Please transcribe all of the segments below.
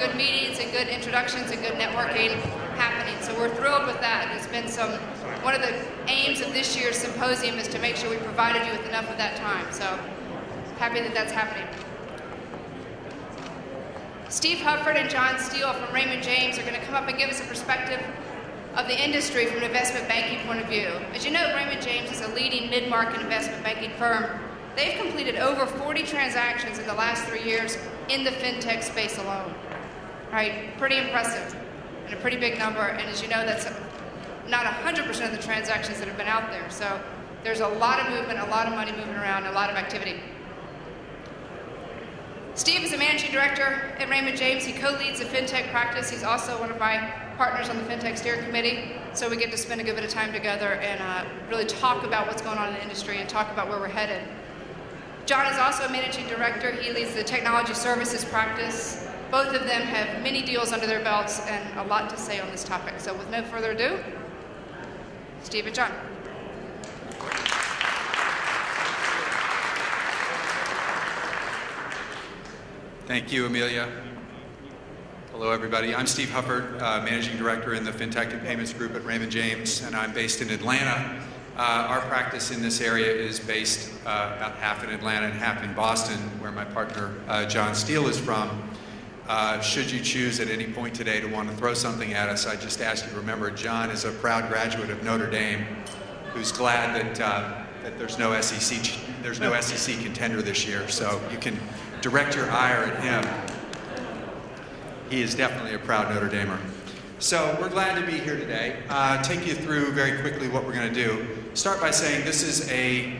good meetings and good introductions and good networking happening. So we're thrilled with that. And it's been one of the aims of this year's symposium is to make sure we provided you with enough of that time. So happy that that's happening. Steve Hufford and John Steele from Raymond James are going to come up and give us a perspective of the industry from an investment banking point of view. As you know, Raymond James is a leading mid-market investment banking firm. They've completed over 40 transactions in the last 3 years in the FinTech space alone. Right? Pretty impressive and a pretty big number. And as you know, that's not 100% of the transactions that have been out there. So there's a lot of movement, a lot of money moving around, a lot of activity. Steve is a managing director at Raymond James. He co-leads the FinTech practice. He's also one of my partners on the FinTech steering committee. So we get to spend a good bit of time together and really talk about what's going on in the industry and talk about where we're headed. John is also a managing director. He leads the technology services practice. Both of them have many deals under their belts and a lot to say on this topic. So with no further ado, Steve and John. Thank you, Amelia. Hello, everybody. I'm Steve Hufford, Managing Director in the FinTech and Payments Group at Raymond James, and I'm based in Atlanta. Our practice in this area is based about half in Atlanta and half in Boston, where my partner, John Steele, is from. Should you choose at any point today to want to throw something at us, I just ask you to remember John is a proud graduate of Notre Dame who's glad that there's no SEC contender this year, so you can direct your ire at him. He is definitely a proud Notre Damer. So we're glad to be here today. Take you through very quickly what we're going to do. Start by saying this is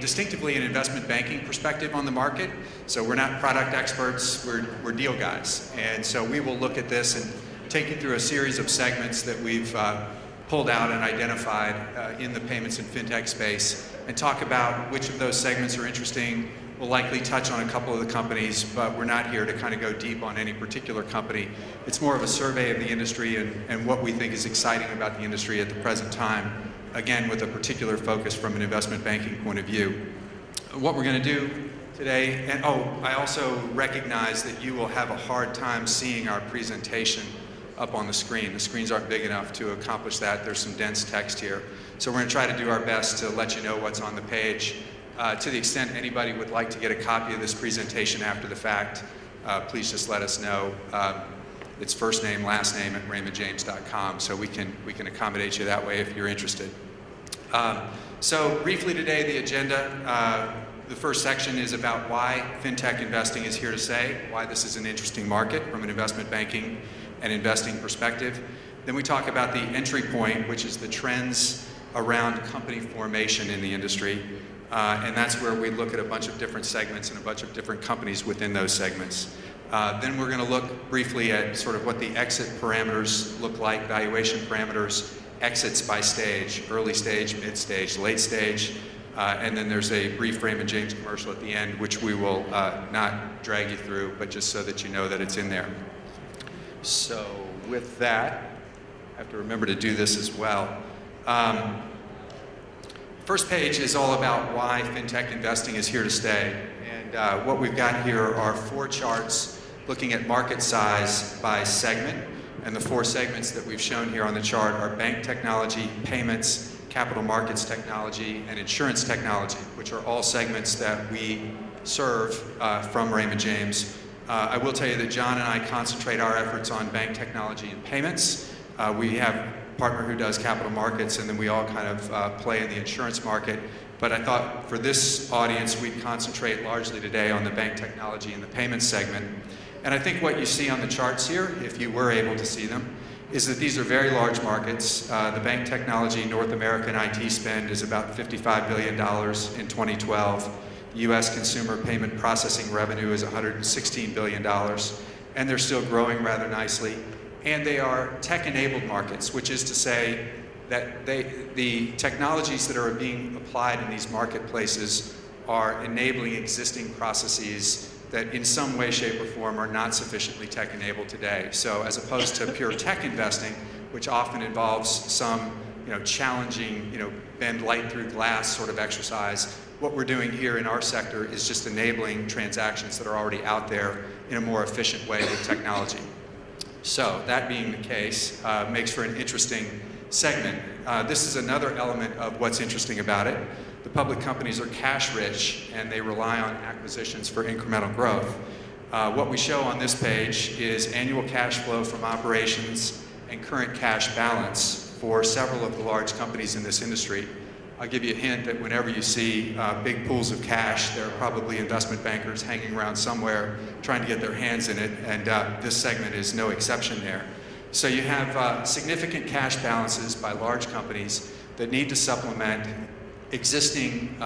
distinctively an investment banking perspective on the market. So we're not product experts, we're deal guys. And so we will look at this and take you through a series of segments that we've pulled out and identified in the payments and fintech space and talk about which of those segments are interesting. We'll likely touch on a couple of the companies, but we're not here to kind of go deep on any particular company. It's more of a survey of the industry and what we think is exciting about the industry at the present time, again, with a particular focus from an investment banking point of view. What we're going to do today, and I also recognize that you will have a hard time seeing our presentation up on the screen. The screens aren't big enough to accomplish that. There's some dense text here. So we're going to try to do our best to let you know what's on the page. To the extent anybody would like to get a copy of this presentation after the fact, please just let us know. It's first name, last name at raymondjames.com, so we can accommodate you that way if you're interested. So briefly today, the agenda, the first section is about why fintech investing is here to stay, why this is an interesting market from an investment banking and investing perspective. Then we talk about the entry point, which is the trends around company formation in the industry. And that's where we look at a bunch of different segments and a bunch of different companies within those segments. Then we're going to look briefly at sort of what the exit parameters look like, valuation parameters, exits by stage, early stage, mid stage, late stage. And then there's a brief Raymond James commercial at the end, which we will not drag you through, but just so that you know that it's in there. So with that, I have to remember to do this as well. First page is all about why fintech investing is here to stay. And what we've got here are 4 charts looking at market size by segment. And the 4 segments that we've shown here on the chart are bank technology, payments, capital markets technology, and insurance technology, which are all segments that we serve from Raymond James. I will tell you that John and I concentrate our efforts on bank technology and payments. We have partner who does capital markets, and then we all kind of play in the insurance market. But I thought for this audience, we'd concentrate largely today on the bank technology and the payments segment. And I think what you see on the charts here, if you were able to see them, is that these are very large markets. The bank technology North American IT spend is about $55 billion in 2012. U.S. consumer payment processing revenue is $116 billion, and they're still growing rather nicely. And they are tech-enabled markets, which is to say that the technologies that are being applied in these marketplaces are enabling existing processes that in some way, shape, or form are not sufficiently tech-enabled today. So as opposed to pure tech investing, which often involves some challenging, bend light through glass sort of exercise, what we're doing here in our sector is just enabling transactions that are already out there in a more efficient way with technology. So that being the case, makes for an interesting segment. This is another element of what's interesting about it. The public companies are cash rich and they rely on acquisitions for incremental growth. What we show on this page is annual cash flow from operations and current cash balance for several of the large companies in this industry. I'll give you a hint that whenever you see big pools of cash, there are probably investment bankers hanging around somewhere trying to get their hands in it, and this segment is no exception there. So you have significant cash balances by large companies that need to supplement existing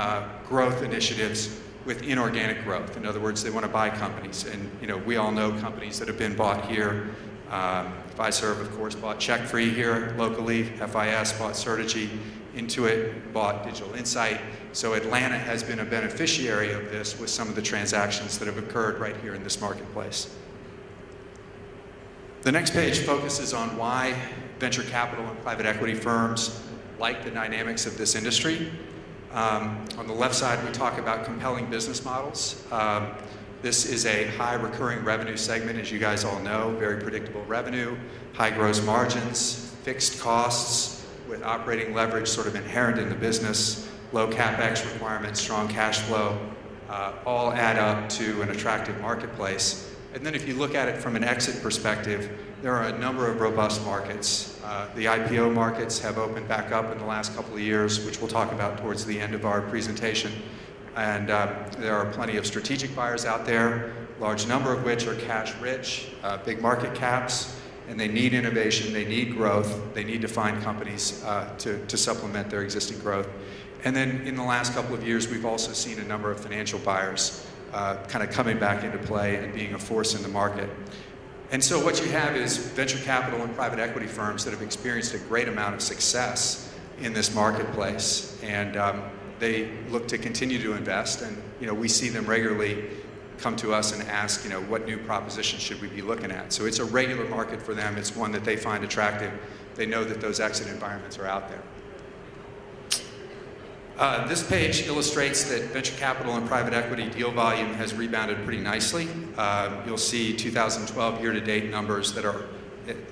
growth initiatives with inorganic growth. In other words, they want to buy companies, and we all know companies that have been bought here. Fiserv, of course, bought CheckFree here locally. FIS bought Certegy. Intuit bought Digital Insight. So Atlanta has been a beneficiary of this with some of the transactions that have occurred right here in this marketplace. The next page focuses on why venture capital and private equity firms like the dynamics of this industry. On the left side, we talk about compelling business models. This is a high recurring revenue segment, as you guys all know, very predictable revenue, high gross margins, fixed costs with operating leverage sort of inherent in the business, low CapEx requirements, strong cash flow, all add up to an attractive marketplace. And then if you look at it from an exit perspective, there are a number of robust markets. The IPO markets have opened back up in the last couple of years, which we'll talk about towards the end of our presentation. And there are plenty of strategic buyers out there, large number of which are cash rich, big market caps, and they need innovation, they need growth, they need to find companies to supplement their existing growth. And then in the last couple of years, we've also seen a number of financial buyers kind of coming back into play and being a force in the market. And so what you have is venture capital and private equity firms that have experienced a great amount of success in this marketplace. And they look to continue to invest, and we see them regularly come to us and ask, what new propositions should we be looking at? So it's a regular market for them. It's one that they find attractive. They know that those exit environments are out there. This page illustrates that venture capital and private equity deal volume has rebounded pretty nicely. You'll see 2012 year-to-date numbers that are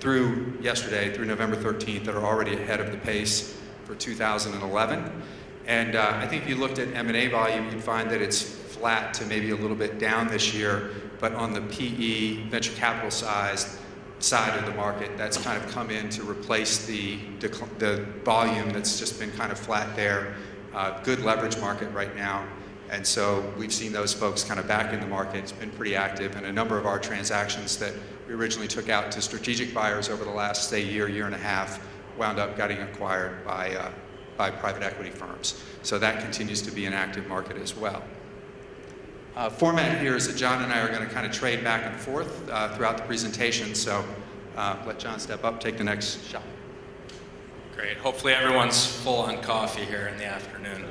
through yesterday, through November 13th, that are already ahead of the pace for 2011. And I think if you looked at M&A volume, you'd find that it's flat to maybe a little bit down this year, but on the PE venture capital side of the market, that's kind of come in to replace the volume that's just been kind of flat there. Good leverage market right now, and so we've seen those folks kind of back in the market. It's been pretty active, and a number of our transactions that we originally took out to strategic buyers over the last, say, year and a half, wound up getting acquired by private equity firms. So that continues to be an active market as well. Format here is that John and I are going to kind of trade back and forth throughout the presentation, so let John step up, take the next shot. Great. Hopefully everyone's full on coffee here in the afternoon.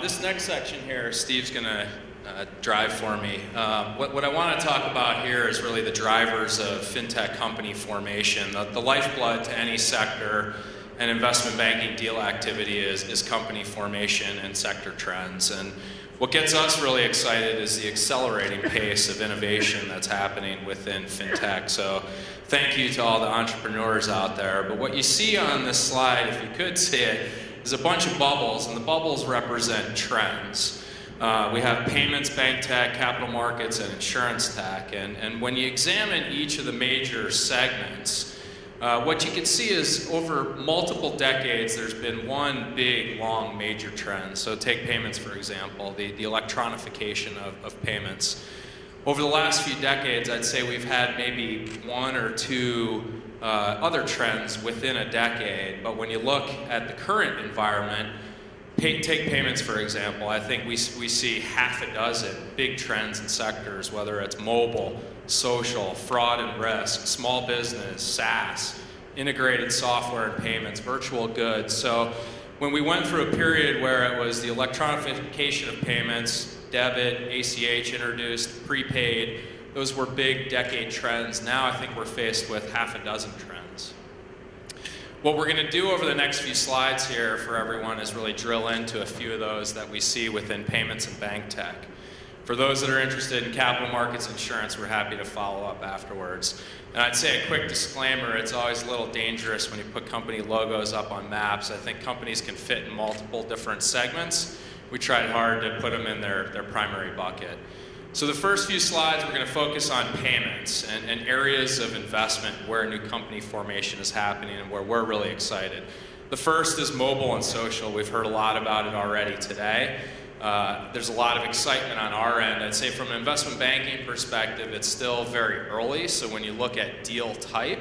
This next section here, Steve's going to drive for me. What I want to talk about here is really the drivers of FinTech company formation. The lifeblood to any sector and investment banking deal activity is company formation and sector trends. And what gets us really excited is the accelerating pace of innovation that's happening within FinTech. So thank you to all the entrepreneurs out there. But what you see on this slide, if you could see it, is a bunch of bubbles, and the bubbles represent trends. We have payments, bank tech, capital markets, and insurance tech. And when you examine each of the major segments, what you can see is over multiple decades, there's been one big, long, major trend. So take payments, for example, the electronification of payments. Over the last few decades, I'd say we've had maybe one or two other trends within a decade. But when you look at the current environment, take payments, for example, I think we see half a dozen big trends in sectors, whether it's mobile, social, fraud and risk, small business, SaaS, integrated software and payments, virtual goods. So when we went through a period where it was the electronification of payments, debit, ACH introduced, prepaid, those were big decade trends. Now I think we're faced with half a dozen trends. What we're going to do over the next few slides here for everyone is really drill into a few of those that we see within payments and bank tech. For those that are interested in capital markets insurance, we're happy to follow up afterwards. And I'd say a quick disclaimer, it's always a little dangerous when you put company logos up on maps. I think companies can fit in multiple different segments. We tried hard to put them in their primary bucket. So the first few slides, we're going to focus on payments and areas of investment where new company formation is happening and where we're really excited. The first is mobile and social. We've heard a lot about it already today. There's a lot of excitement on our end. I'd say from an investment banking perspective, it's still very early. So when you look at deal type,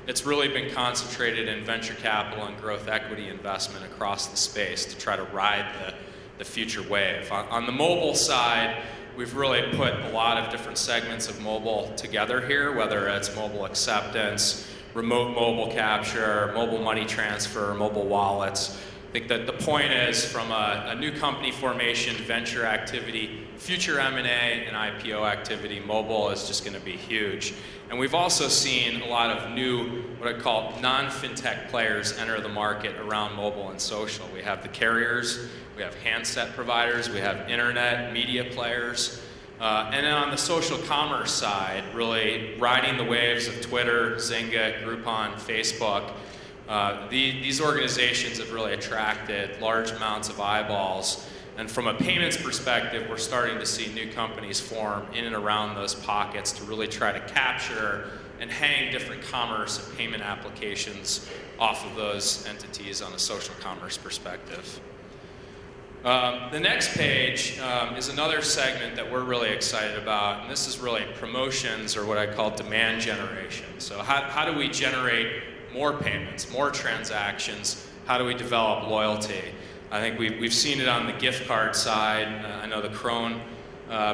it's really been concentrated in venture capital and growth equity investment across the space to try to ride the future wave. On the mobile side, we've really put a lot of different segments of mobile together here, whether it's mobile acceptance, remote mobile capture, mobile money transfer, mobile wallets. I think that the point is from a new company formation, venture activity, future M&A and IPO activity, mobile is just going to be huge. And we've also seen a lot of new, what I call non-FinTech players enter the market around mobile and social. We have the carriers, we have handset providers, we have internet, media players. And then on the social commerce side, really riding the waves of Twitter, Zynga, Groupon, Facebook. These organizations have really attracted large amounts of eyeballs. And from a payments perspective, we're starting to see new companies form in and around those pockets to really try to capture and hang different commerce and payment applications off of those entities on a social commerce perspective. The next page is another segment that we're really excited about, and this is really promotions, or what I call demand generation. So how do we generate more payments, more transactions? How do we develop loyalty? I think we've seen it on the gift card side. I know the Crone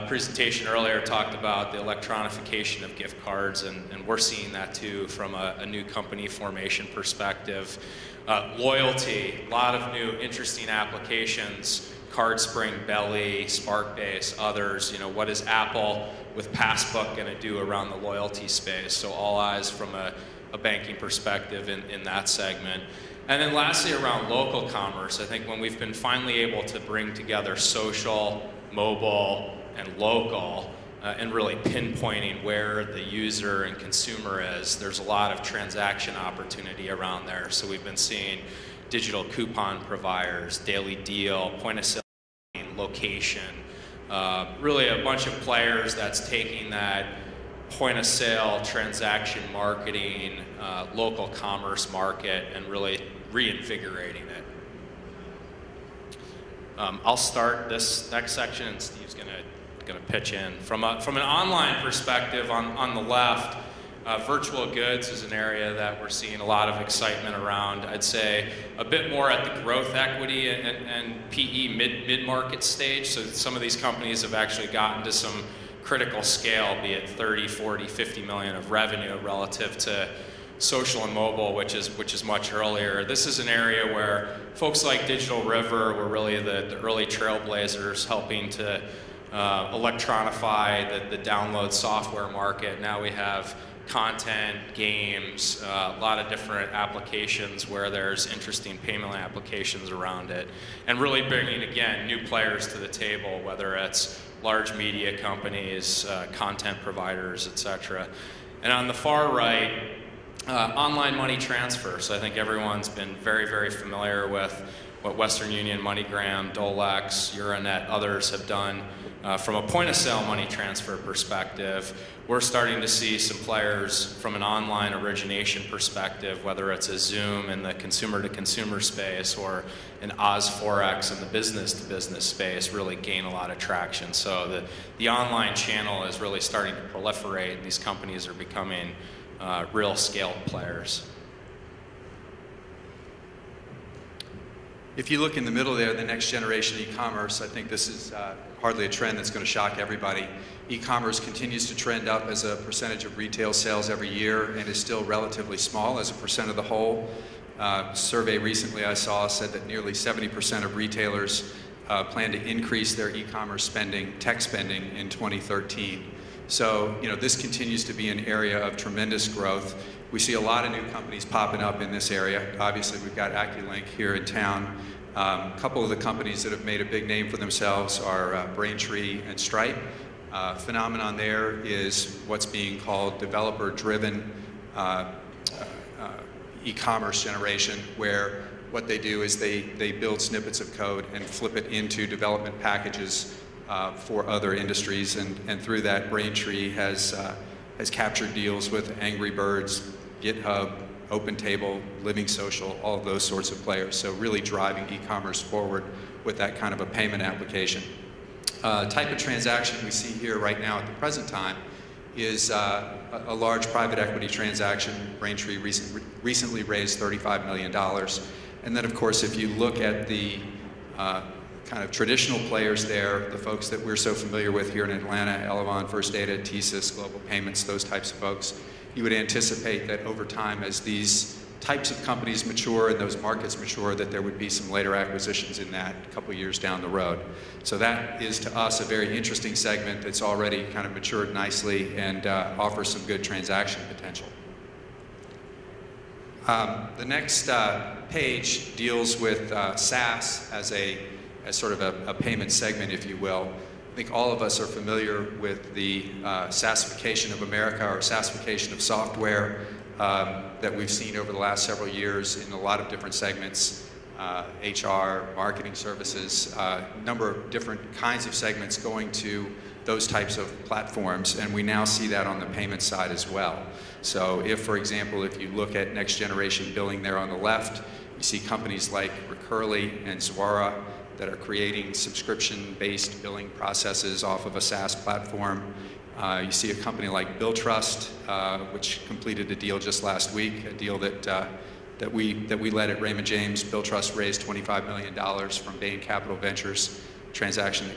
presentation earlier talked about the electronification of gift cards, and we're seeing that too from a new company formation perspective. Loyalty, a lot of new interesting applications, CardSpring, Belly, Sparkbase, others. You know, what is Apple with Passbook going to do around the loyalty space? So all eyes from a banking perspective in that segment. And then lastly, around local commerce, I think when we've been finally able to bring together social, mobile, and local, and really pinpointing where the user and consumer is, there's a lot of transaction opportunity around there. So we've been seeing digital coupon providers, daily deal, point of sale, location, really a bunch of players that's taking that point of sale, transaction marketing, local commerce market, and really reinvigorating it. I'll start this next section, and Steve's going to pitch in. From an online perspective, on the left, virtual goods is an area that we're seeing a lot of excitement around. I'd say a bit more at the growth equity and PE mid-market stage. So some of these companies have actually gotten to some critical scale, be it 30, 40, 50 million of revenue relative to social and mobile, which is much earlier. This is an area where folks like Digital River were really the early trailblazers, helping to electronify the download software market. Now we have content, games, a lot of different applications where there's interesting payment applications around it, and really bringing, again, new players to the table, whether it's large media companies, content providers, etc. And on the far right, online money transfer. So I think everyone's been very, very familiar with what Western Union, MoneyGram, Dolex, Euronet, others have done from a point-of-sale money transfer perspective. We're starting to see some players from an online origination perspective, whether it's a Zoom in the consumer-to-consumer space or an Oz4X in the business-to-business space, really gain a lot of traction. So the online channel is really starting to proliferate, and these companies are becoming real scaled players. If you look in the middle there, the next generation e-commerce, I think this is hardly a trend that's going to shock everybody. E-commerce continues to trend up as a percentage of retail sales every year and is still relatively small as a percent of the whole. A survey recently I saw said that nearly 70% of retailers plan to increase their e-commerce spending, tech spending, in 2013. So, you know, this continues to be an area of tremendous growth. We see a lot of new companies popping up in this area. Obviously, we've got AccuLink here in town. A couple of the companies that have made a big name for themselves are Braintree and Stripe. Phenomenon there is what's being called developer-driven e-commerce generation, where what they do is they build snippets of code and flip it into development packages for other industries, and through that, Braintree has captured deals with Angry Birds, GitHub, OpenTable, Living Social, all of those sorts of players. So really driving e-commerce forward with that kind of a payment application. Type of transaction we see here right now at the present time is a large private equity transaction. Braintree recently raised $35 million. And then, of course, if you look at the kind of traditional players there, the folks that we're so familiar with here in Atlanta, Elavon, First Data, TSYS, Global Payments, those types of folks, you would anticipate that over time, as these types of companies mature and those markets mature, that there would be some later acquisitions in that a couple years down the road. So that is, to us, a very interesting segment that's already kind of matured nicely and offers some good transaction potential. The next page deals with SaaS as sort of a payment segment, if you will. I think all of us are familiar with the SaaSification of America, or SaaSification of software, that we've seen over the last several years in a lot of different segments, HR, marketing services, a number of different kinds of segments going to those types of platforms, and we now see that on the payment side as well. So if, for example, if you look at next generation billing there on the left, you see companies like Recurly and Zuora that are creating subscription-based billing processes off of a SaaS platform. You see a company like Billtrust, which completed a deal just last week, a deal that we led at Raymond James. Billtrust raised $25 million from Bain Capital Ventures, transaction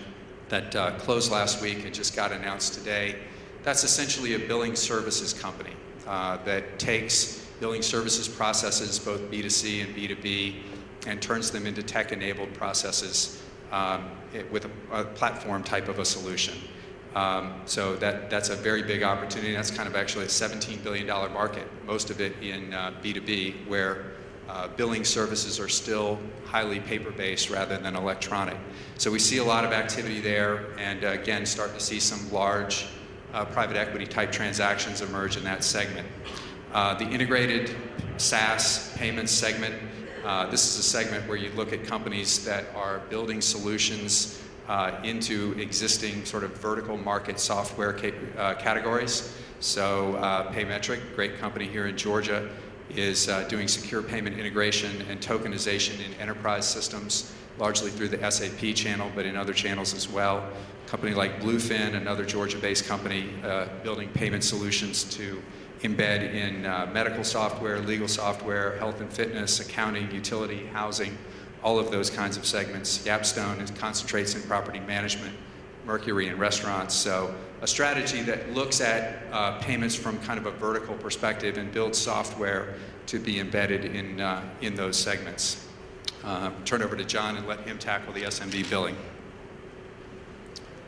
that closed last week and just got announced today. That's essentially a billing services company that takes billing services processes, both B2C and B2B, and turns them into tech-enabled processes with a platform type of a solution. So that's a very big opportunity. That's kind of actually a $17 billion market, most of it in B2B, where billing services are still highly paper-based rather than electronic. So we see a lot of activity there, and again, start to see some large private equity type transactions emerge in that segment. The integrated SaaS payments segment, this is a segment where you look at companies that are building solutions into existing sort of vertical market software categories. So Paymetric, great company here in Georgia, is doing secure payment integration and tokenization in enterprise systems, largely through the SAP channel, but in other channels as well. A company like Bluefin, another Georgia-based company, building payment solutions to embed in medical software, legal software, health and fitness, accounting, utility, housing, all of those kinds of segments. Yapstone concentrates in property management, Mercury in restaurants. So a strategy that looks at payments from kind of a vertical perspective and builds software to be embedded in those segments. Turn over to John and let him tackle the SMB billing.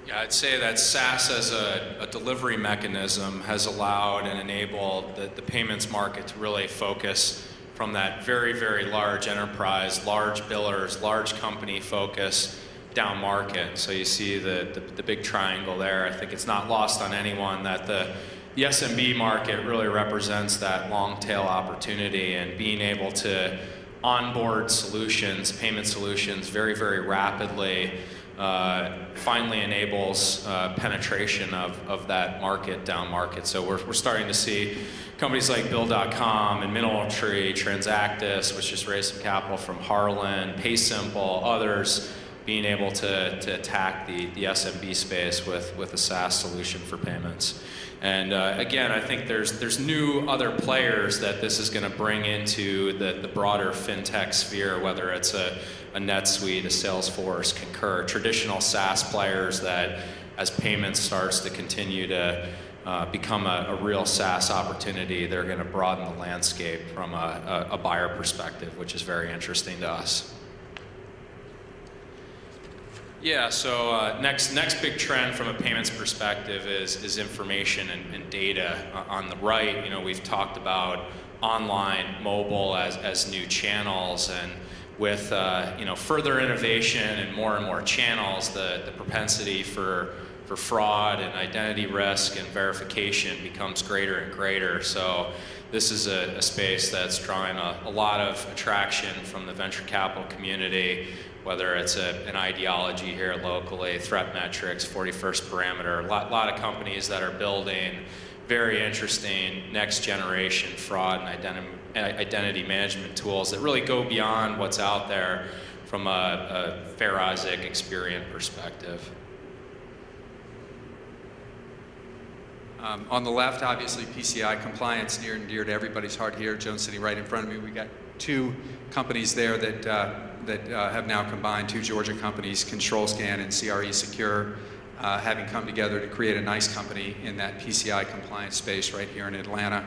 Yeah, I'd say that SaaS as a delivery mechanism has allowed and enabled the payments market to really focus from that very, very large enterprise, large billers, large company focus down market. So you see the big triangle there. I think it's not lost on anyone that the SMB market really represents that long tail opportunity, and being able to onboard solutions, payment solutions very, very rapidly finally enables penetration of that market down market. So we're starting to see companies like Bill.com and MineralTree, Transactus, which just raised some capital from Harlan, PaySimple, others being able to attack the SMB space with a SaaS solution for payments. And again, I think there's new other players that this is going to bring into the broader FinTech sphere, whether it's a NetSuite, a Salesforce, Concur, traditional SaaS players that, as payments starts to continue to become a real SaaS opportunity, they're going to broaden the landscape from a buyer perspective, which is very interesting to us. Yeah, so next big trend from a payments perspective is information and data. On the right, we've talked about online, mobile as new channels, and with further innovation and more channels, the propensity for fraud and identity risk and verification becomes greater and greater. So this is a space that's drawing a lot of attraction from the venture capital community, whether it's an ideology here locally, threat metrics, 41st parameter, a lot of companies that are building very interesting next generation fraud and identity management tools that really go beyond what's out there from a Fair Isaac Experian perspective. On the left, obviously, PCI compliance, near and dear to everybody's heart here. Joan's sitting right in front of me. We got two companies there that have now combined, two Georgia companies, ControlScan and CRE Secure, having come together to create a nice company in that PCI compliance space right here in Atlanta,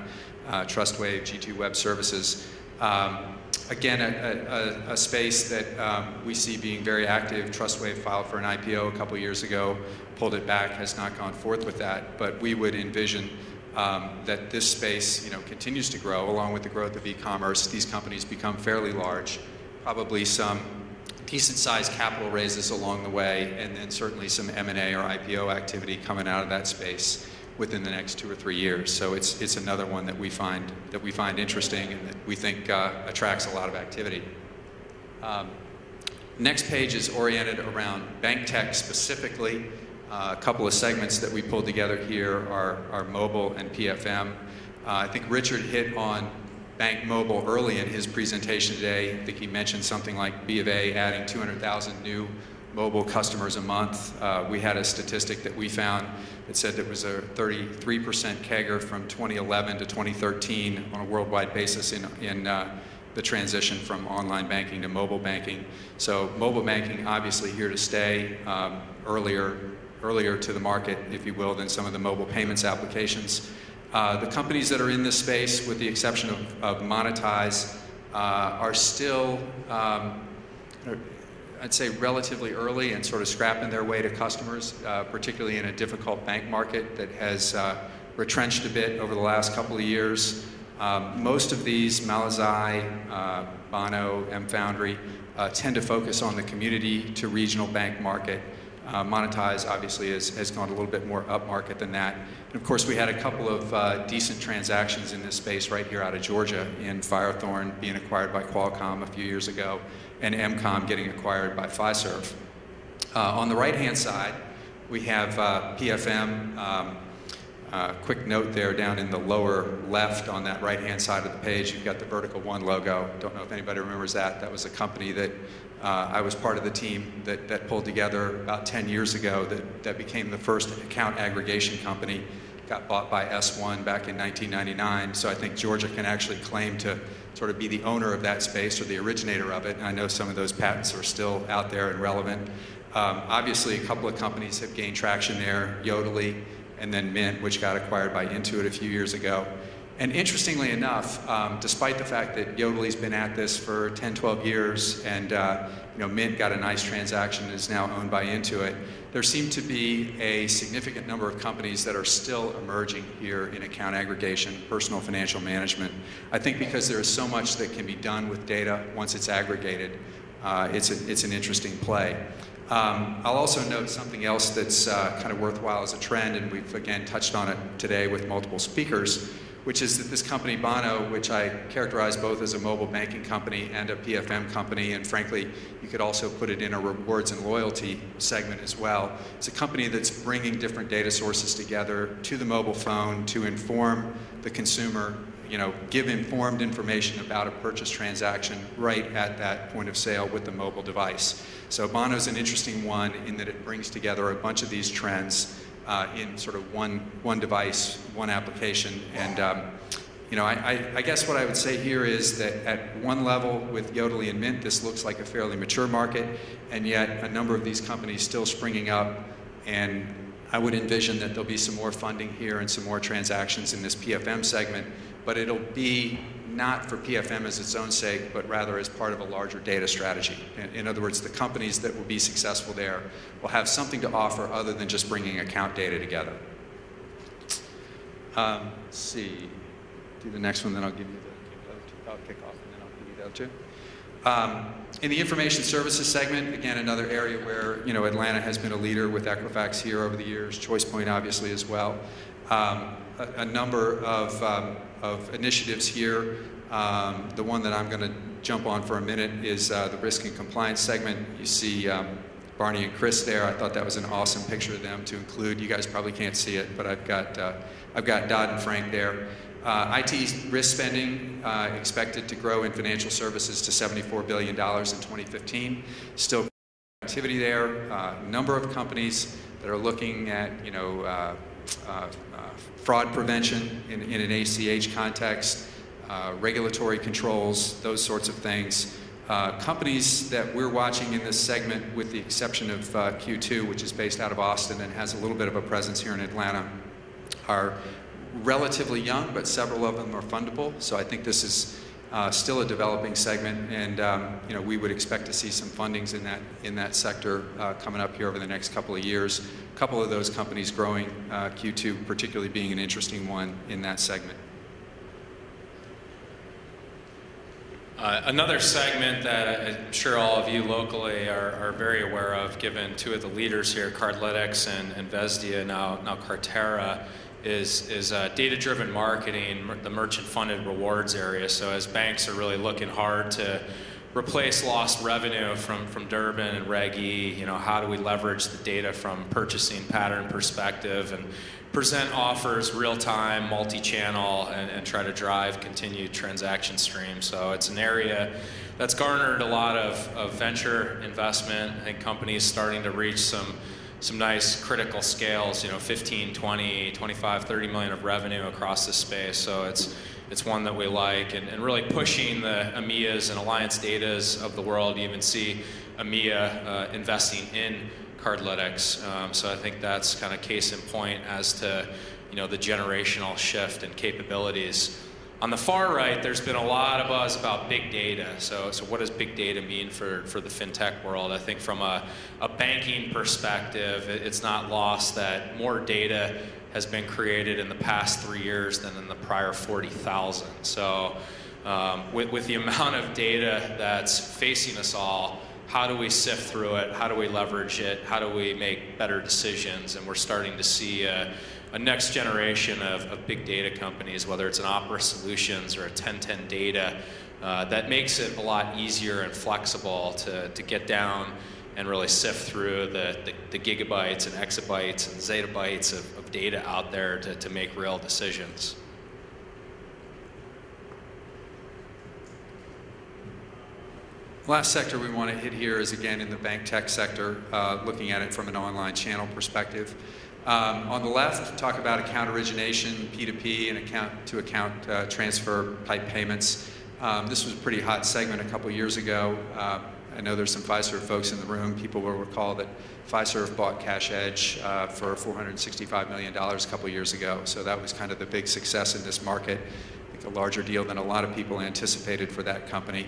TrustWave, G2 Web Services. Again, a space that we see being very active. TrustWave filed for an IPO a couple years ago, pulled it back, has not gone forth with that, but we would envision that this space continues to grow along with the growth of e-commerce. These companies become fairly large, probably some decent-sized capital raises along the way, and then certainly some M&A or IPO activity coming out of that space within the next 2 or 3 years. So it's another one that we find interesting and that we think attracts a lot of activity. Next page is oriented around bank tech specifically. A couple of segments that we pulled together here are mobile and PFM. I think Richard hit on bank mobile early in his presentation today. I think he mentioned something like B of A adding 200,000 new mobile customers a month. We had a statistic that we found that said there was a 33% CAGR from 2011 to 2013 on a worldwide basis in the transition from online banking to mobile banking. So mobile banking obviously here to stay, earlier to the market, if you will, than some of the mobile payments applications. The companies that are in this space, with the exception of Monetize, are still, I'd say, relatively early and sort of scrapping their way to customers, particularly in a difficult bank market that has retrenched a bit over the last couple of years. Most of these, Malazai, Bono, mFoundry, tend to focus on the community to regional bank market. Monetize obviously has gone a little bit more upmarket than that. And of course, we had a couple of decent transactions in this space right here out of Georgia, in Firethorn being acquired by Qualcomm a few years ago, and MCOM getting acquired by Fiserv. On the right-hand side, we have PFM. Quick note there down in the lower left on that right-hand side of the page, you've got the Vertical One logo. Don't know if anybody remembers that. That was a company that I was part of the team that pulled together about 10 years ago that became the first account aggregation company. Got bought by S1 back in 1999. So I think Georgia can actually claim to sort of be the owner of that space or the originator of it. And I know some of those patents are still out there and relevant. Obviously, a couple of companies have gained traction there, Yodlee and then Mint, which got acquired by Intuit a few years ago. And interestingly enough, despite the fact that Yodlee's been at this for 10, 12 years and Mint got a nice transaction and is now owned by Intuit, there seem to be a significant number of companies that are still emerging here in account aggregation, personal financial management. I think because there is so much that can be done with data once it's aggregated, it's an interesting play. I'll also note something else that's kind of worthwhile as a trend, and we've again touched on it today with multiple speakers, which is that this company, Bono, which I characterize both as a mobile banking company and a PFM company, and frankly, you could also put it in a rewards and loyalty segment as well. It's a company that's bringing different data sources together to the mobile phone to inform the consumer, give informed information about a purchase transaction right at that point of sale with the mobile device. So Bono's an interesting one in that it brings together a bunch of these trends in sort of one device, one application. And I guess what I would say here is that at one level with Yodlee and Mint, this looks like a fairly mature market, and yet a number of these companies still springing up, and I would envision that there'll be some more funding here and some more transactions in this PFM segment, but it'll be not for PFM as its own sake, but rather as part of a larger data strategy. In other words, the companies that will be successful there will have something to offer other than just bringing account data together. Let's see, do the next one, then I'll give you I'll kick off, and then I'll give you that too. In the information services segment, again, another area where Atlanta has been a leader with Equifax here over the years, ChoicePoint obviously as well. A number of initiatives here. The one that I'm going to jump on for a minute is the risk and compliance segment. You see Barney and Chris there. I thought that was an awesome picture of them to include. You guys probably can't see it, but I've got Dodd and Frank there. IT risk spending expected to grow in financial services to $74 billion in 2015. Still activity there. A number of companies that are looking at fraud prevention in an ACH context, regulatory controls, those sorts of things. Companies that we're watching in this segment, with the exception of Q2, which is based out of Austin and has a little bit of a presence here in Atlanta, are relatively young, but several of them are fundable. So I think this is still a developing segment, and we would expect to see some fundings in that sector coming up here over the next couple of years. A couple of those companies growing, Q2 particularly being an interesting one in that segment. Another segment that I'm sure all of you locally are very aware of, given two of the leaders here, Cardlytics and Vesdia, now Cartera, is data-driven marketing, the merchant-funded rewards area. So as banks are really looking hard to replace lost revenue from Durbin and Reg E, how do we leverage the data from purchasing pattern perspective and present offers real-time, multi-channel, and try to drive continued transaction streams. So it's an area that's garnered a lot of venture investment. I think companies starting to reach some nice critical scales, 15, 20, 25, 30 million of revenue across this space. So it's one that we like, and really pushing the EMEAs and Alliance Datas of the world. You even see EMEA investing in Cardlytics. So I think that's kind of case in point as to the generational shift in capabilities. On the far right, there's been a lot of buzz about big data. So what does big data mean for the FinTech world? I think from a banking perspective, it's not lost that more data has been created in the past 3 years than in the prior 40,000. So with the amount of data that's facing us all, how do we sift through it? How do we leverage it? How do we make better decisions? And we're starting to see a next generation of big data companies, whether it's an Opera Solutions or a 1010 Data, that makes it a lot easier and flexible to get down and really sift through the gigabytes and exabytes and zettabytes of data out there to make real decisions. Last sector we want to hit here is, again, in the bank tech sector, looking at it from an online channel perspective. On the left, talk about account origination, P2P, and account-to-account transfer type payments. This was a pretty hot segment a couple years ago. I know there's some Fiserv folks in the room. People will recall that Fiserv bought Cash Edge for $465 million a couple years ago. So that was kind of the big success in this market. I think a larger deal than a lot of people anticipated for that company.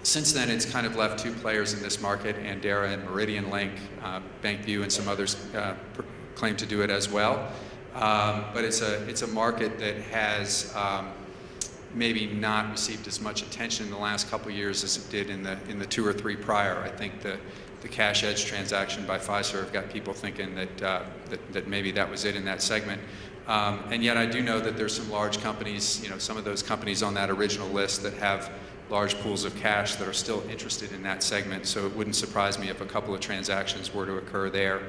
Since then, it's kind of left two players in this market, Andera and Meridian Link. BankView and some others claim to do it as well. But it's a market that has maybe not received as much attention in the last couple of years as it did in the 2 or 3 prior. I think the Cash Edge transaction by Fiserv got people thinking that maybe that was it in that segment. And yet I do know that there's some large companies, some of those companies on that original list that have large pools of cash that are still interested in that segment. So it wouldn't surprise me if a couple of transactions were to occur there.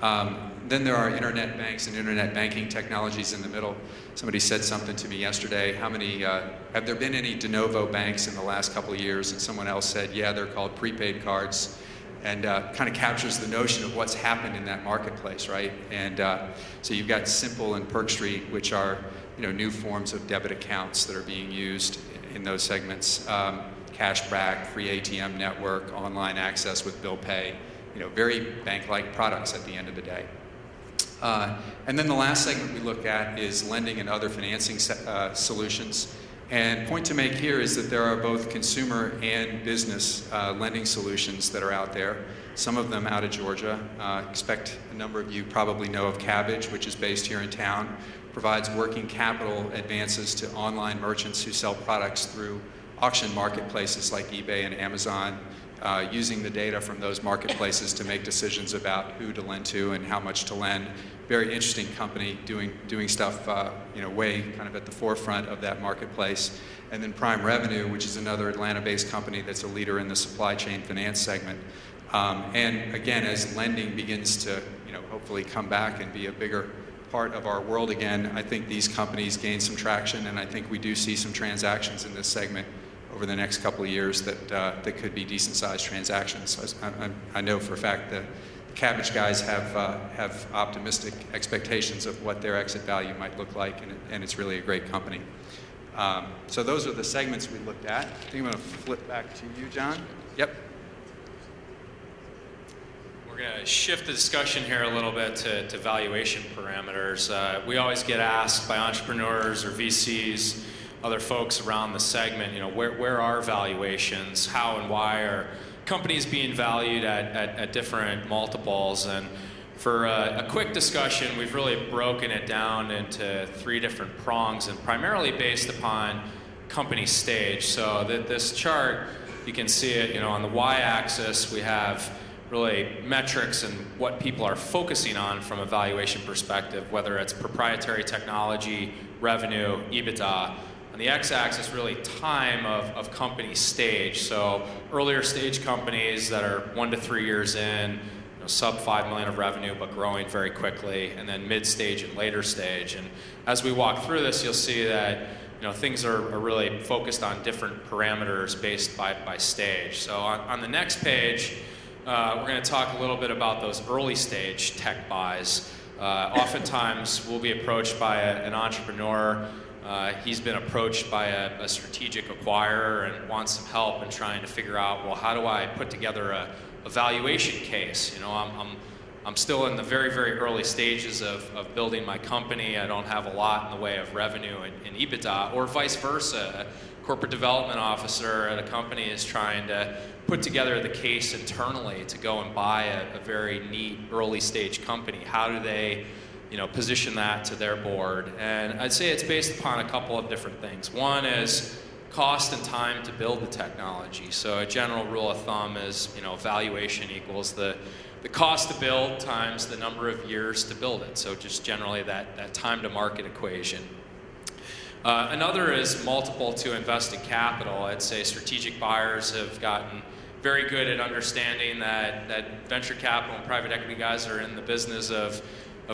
Then there are internet banks and internet banking technologies in the middle. Somebody said something to me yesterday. Have there been any de novo banks in the last couple of years? And someone else said, yeah, they're called prepaid cards. And kind of captures the notion of what's happened in that marketplace, right? And so you've got Simple and Perk Street, which are new forms of debit accounts that are being used in those segments. Cashback, free ATM network, online access with bill pay, very bank-like products at the end of the day. And then the last segment we look at is lending and other financing solutions. And point to make here is that there are both consumer and business lending solutions that are out there, some of them out of Georgia. Expect a number of you probably know of Cabbage, which is based here in town, provides working capital advances to online merchants who sell products through auction marketplaces like eBay and Amazon, using the data from those marketplaces to make decisions about who to lend to and how much to lend. Very interesting company doing stuff way kind of at the forefront of that marketplace. And then Prime Revenue, which is another Atlanta-based company that's a leader in the supply chain finance segment. And again, as lending begins to hopefully come back and be a bigger part of our world again, I think these companies gain some traction, and I think we do see some transactions in this segment over the next couple of years that could be decent-sized transactions. I know for a fact that Cabbage guys have optimistic expectations of what their exit value might look like, and it's really a great company. So those are the segments we looked at. I think I'm going to flip back to you, John. Yep. We're going to shift the discussion here a little bit to valuation parameters. We always get asked by entrepreneurs or VCs, other folks around the segment, where are valuations? How and why are companies being valued at different multiples? And for a quick discussion, we've really broken it down into 3 different prongs, and primarily based upon company stage. So this chart, you can see it, on the y-axis, we have really metrics and what people are focusing on from a valuation perspective, whether it's proprietary technology, revenue, EBITDA. On the x-axis, really time of company stage. So earlier stage companies that are 1 to 3 years in, sub 5 million of revenue, but growing very quickly, and then mid-stage and later stage. And as we walk through this, you'll see that things are really focused on different parameters based by stage. So on the next page, we're going to talk a little bit about those early stage tech buys. Oftentimes, we'll be approached by an entrepreneur. He's been approached by a strategic acquirer and wants some help in trying to figure out, well, how do I put together a valuation case? I'm still in the very, very early stages of building my company. I don't have a lot in the way of revenue and EBITDA, or vice versa. A corporate development officer at a company is trying to put together the case internally to go and buy a very neat early stage company. How do they position that to their board? And I'd say it's based upon a couple of different things. One is cost and time to build the technology. So a general rule of thumb is, valuation equals the cost to build times the number of years to build it. So just generally that time to market equation. Another is multiple to invested capital. I'd say strategic buyers have gotten very good at understanding that venture capital and private equity guys are in the business of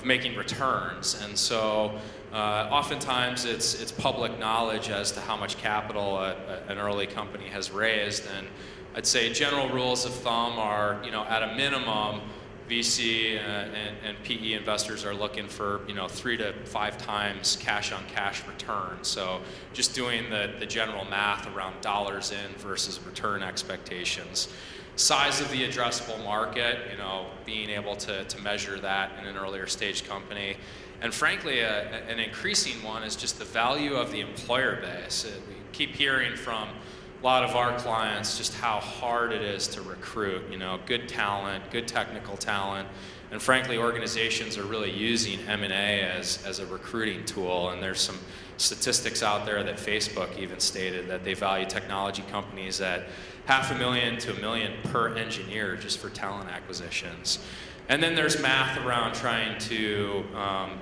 making returns. And so oftentimes it's public knowledge as to how much capital an early company has raised. And I'd say general rules of thumb are, at a minimum, VC and PE investors are looking for 3 to 5 times cash on cash return. So just doing the general math around dollars in versus return expectations. Size of the addressable market, being able to measure that in an earlier stage company. And frankly, an increasing one is just the value of the employer base. We keep hearing from a lot of our clients just how hard it is to recruit, good talent, good technical talent. And frankly, organizations are really using M&A as a recruiting tool. And there's some statistics out there that Facebook even stated that they value technology companies at $500,000 to $1 million per engineer just for talent acquisitions. And then there's math around trying to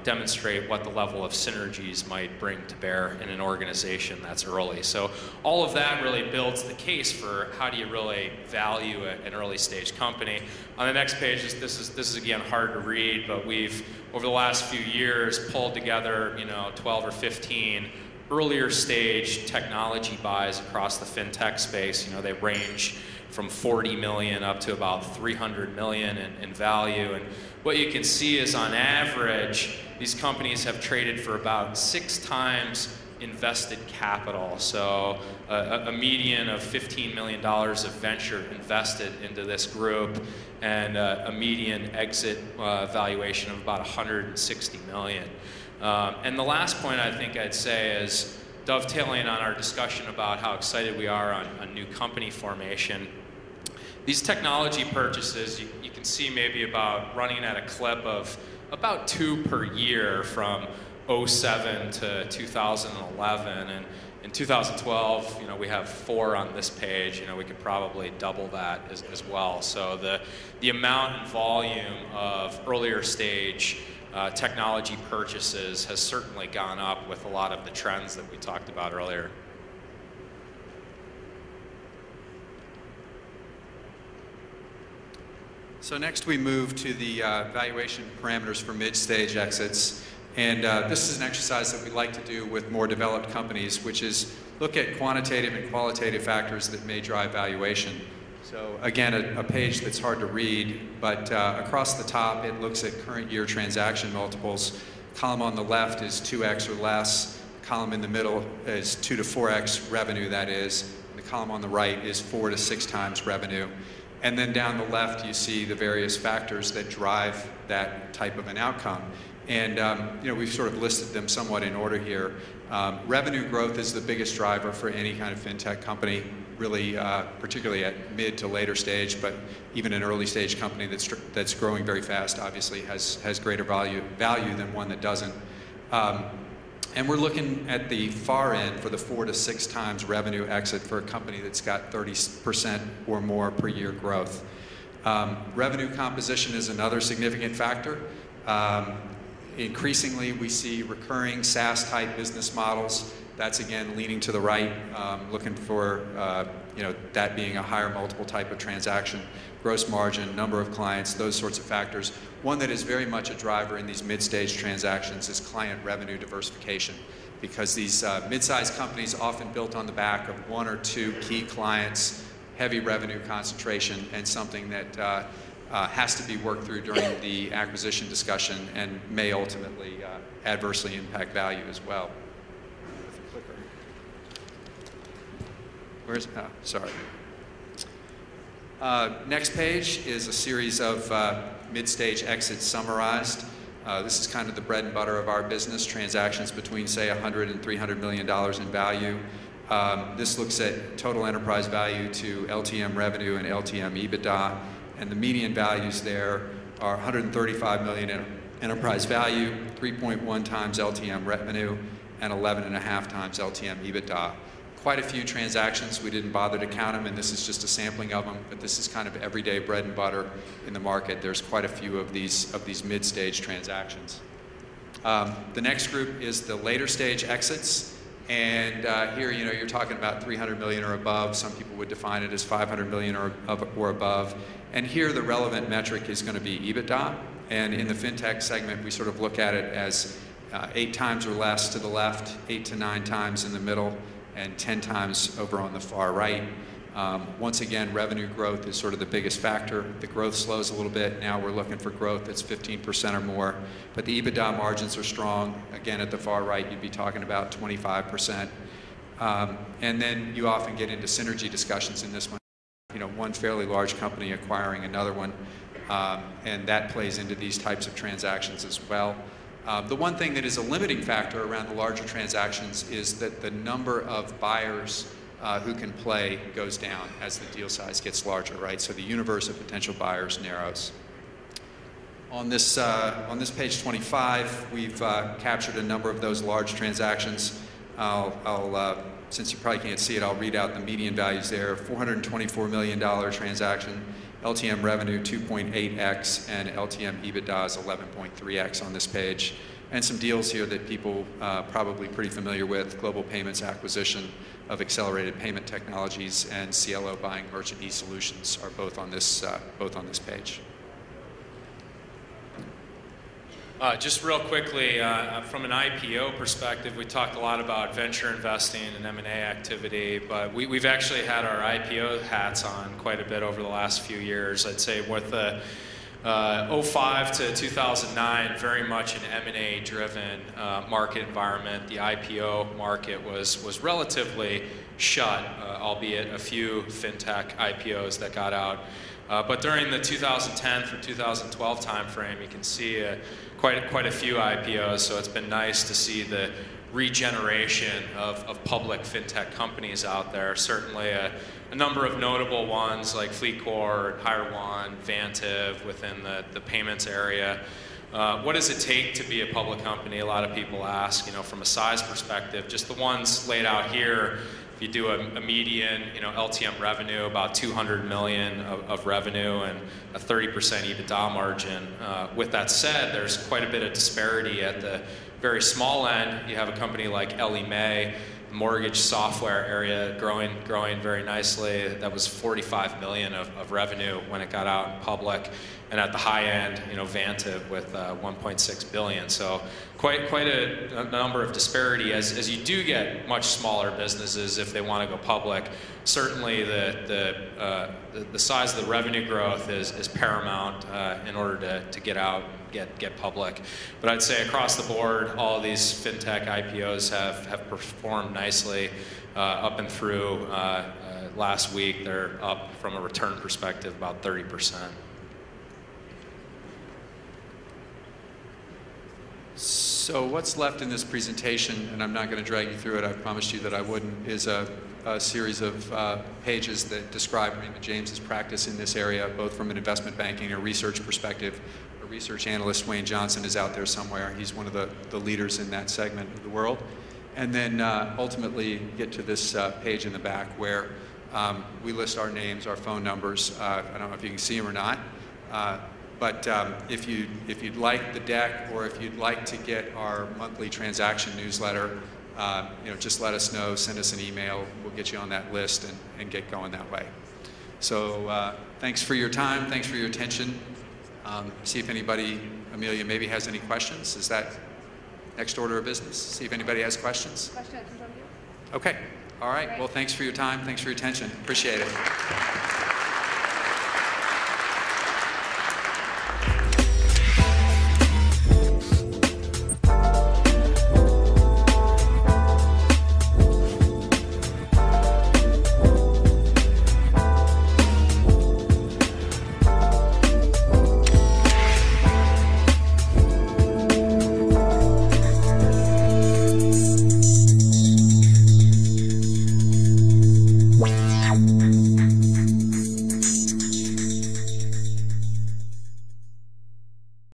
demonstrate what the level of synergies might bring to bear in an organization that's early. So all of that really builds the case for how do you really value an early stage company. On the next page, this is again hard to read, but we've over the last few years pulled together 12 or 15 earlier stage technology buys across the FinTech space. They range from 40 million up to about 300 million in value. And what you can see is on average, these companies have traded for about 6 times invested capital. So a median of $15 million of venture invested into this group, and a median exit valuation of about 160 million. And the last point I think I'd say is dovetailing on our discussion about how excited we are on new company formation. These technology purchases, you can see maybe about running at a clip of about 2 per year from '07 to 2011, and in 2012, we have 4 on this page. We could probably double that as well. So the amount and volume of earlier stage technology purchases has certainly gone up with a lot of the trends that we talked about earlier. So next we move to the valuation parameters for mid-stage exits. And this is an exercise that we like to do with more developed companies, which is look at quantitative and qualitative factors that may drive valuation. So again, a page that's hard to read, but across the top it looks at current year transaction multiples. Column on the left is 2x or less. Column in the middle is 2 to 4x revenue, that is. And the column on the right is 4 to 6 times revenue. And then down the left you see the various factors that drive that type of an outcome. And we've sort of listed them somewhat in order here. Revenue growth is the biggest driver for any kind of fintech company, really, particularly at mid to later stage, but even an early stage company that's growing very fast obviously has greater value than one that doesn't. And we're looking at the far end for the 4 to 6 times revenue exit for a company that's got 30% or more per year growth. Revenue composition is another significant factor. Increasingly, we see recurring SaaS-type business models. That's again leaning to the right, looking for that being a higher multiple type of transaction, gross margin, number of clients, those sorts of factors. One that is very much a driver in these mid-stage transactions is client revenue diversification, because these mid-sized companies often built on the back of 1 or 2 key clients, heavy revenue concentration, and something that has to be worked through during the acquisition discussion and may ultimately adversely impact value as well. Sorry. Next page is a series of mid-stage exits summarized. This is kind of the bread and butter of our business, transactions between, say, $100 and $300 million in value. This looks at total enterprise value to LTM revenue and LTM EBITDA. And the median values there are $135 million in enterprise value, 3.1 times LTM revenue, and 11.5 times LTM EBITDA. Quite a few transactions. We didn't bother to count them, and this is just a sampling of them, but this is kind of everyday bread and butter in the market. There's quite a few of these mid-stage transactions. The next group is the later stage exits. And here, you're talking about 300 million or above. Some people would define it as 500 million or above. And here, the relevant metric is going to be EBITDA. And in the FinTech segment, we sort of look at it as 8 times or less to the left, 8 to 9 times in the middle, and 10 times over on the far right. Once again, revenue growth is sort of the biggest factor. The growth slows a little bit. Now we're looking for growth that's 15% or more. But the EBITDA margins are strong. Again, at the far right, you'd be talking about 25%. And then you often get into synergy discussions in this one. One fairly large company acquiring another one. And that plays into these types of transactions as well. The one thing that is a limiting factor around the larger transactions is that the number of buyers who can play goes down as the deal size gets larger, right? So the universe of potential buyers narrows. On this page 25, we've captured a number of those large transactions. Since you probably can't see it, I'll read out the median values there. $424 million transaction, LTM revenue 2.8x, and LTM EBITDA is 11.3x on this page. And some deals here that people probably pretty familiar with: Global Payments acquisition of Accelerated Payment Technologies and CLO buying Merchant e-Solutions are both on this page. Just real quickly, from an IPO perspective, we talked a lot about venture investing and M&A activity, but we've actually had our IPO hats on quite a bit over the last few years. I'd say with the 05 to 2009, very much an M&A driven market environment. The IPO market was relatively shut, albeit a few FinTech IPOs that got out. But during the 2010 through 2012 timeframe, you can see quite a few IPOs, so it's been nice to see the regeneration of public FinTech companies out there. Certainly a number of notable ones like FleetCor, Hire One, Vantiv within the payments area. What does it take to be a public company? A lot of people ask, from a size perspective, just the ones laid out here. If you do a median, LTM revenue, about 200 million of revenue and a 30% EBITDA margin. With that said, there's quite a bit of disparity at the very small end. You have a company like Ellie Mae, mortgage software area, growing very nicely. That was 45 million of revenue when it got out in public. And at the high end, Vantive with 1.6 billion. So quite a number of disparity as you do get much smaller businesses if they want to go public. Certainly the size of the revenue growth is paramount in order to get out, get public. But I'd say across the board, all of these FinTech IPOs have performed nicely up and through last week. They're up from a return perspective about 30%. So what's left in this presentation, and I'm not going to drag you through it, I promised you that I wouldn't, is a series of pages that describe Raymond James's practice in this area, both from an investment banking or research perspective. A research analyst, Wayne Johnson, is out there somewhere. He's one of the leaders in that segment of the world. And then ultimately get to this page in the back where we list our names, our phone numbers. I don't know if you can see them or not. But if you'd like the deck, or if you'd like to get our monthly transaction newsletter, just let us know, send us an email, we'll get you on that list and get going that way. So thanks for your time, thanks for your attention. See if anybody, Amelia, maybe has any questions. Is that next order of business? See if anybody has questions. Questions from you? Okay, all right. Well, thanks for your time, thanks for your attention. Appreciate it.